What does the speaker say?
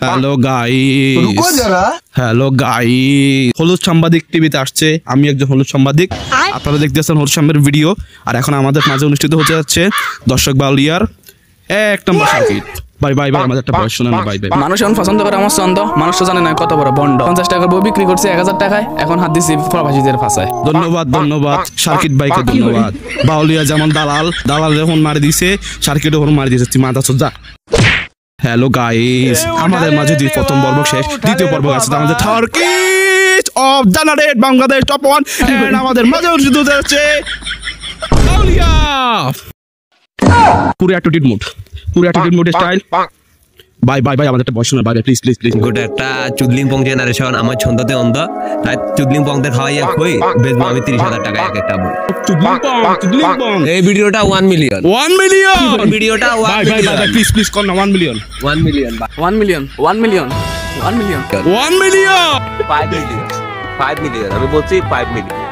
Hello guys হলুদ সাংবাদিক টিভিতে আসছে। আমি একজন হলুদ সাংবাদিক, আপনারা দেখতেছেন হলুদ সাংবাদিক ভিডিও। আর এখন আমাদের মাঝে অনুষ্ঠিত হতে যাচ্ছে দর্শক বাউলিয়ার এক নম্বর সার্কিট। ভাই আমাদের একটা বয়স শোনা না ভাই। মানুষ এখন পছন্দ করে আমার ছন্দ, মানুষ তো জানে না কত বড় বন্ড। 50 টাকার বই বিক্রি করছে 1000 টাকায়, এখন হাত দিছি প্রবাসীদের ফাঁসায়। ধন্যবাদ সার্কিট ভাইকে ধন্যবাদ। বাউলিয়া যেমন দালাল যখন মারি দিছে, সার্কিট যখন মারি দিয়েছে মাথা সোজা। হ্যালো গাইস, আমাদের মাঝে প্রথম পর্ব শেষ, দ্বিতীয় পর্ব আছে আমাদের circuit of generate Bangladesh top 1 and আমাদের মাঝে অনুষ্ঠিত হতে যাচ্ছে বাউলিয়া পুরো অ্যাটিটিউড মুড স্টাইল। ভাই আমাদের একটা বয়স শোনা ভাই, প্লিজ গোটা একটা চুদলিং পং জেনারেশন। আমার ছন্দতে অন্ধ, তাই চুদলিং পংদের খাওয়াইয়া খুই বেচবো আমি 30,000 টাকা এক একটা বই। চুদলিং পং এই ভিডিওটা 1 মিলিয়ন ভিডিওটা 1 মিলিয়ন ভাই প্লিজ কর না 1 million 1 million 1 million 1 million 1 million 1 million 5 million আমি বলছি 5 মিলিয়ন।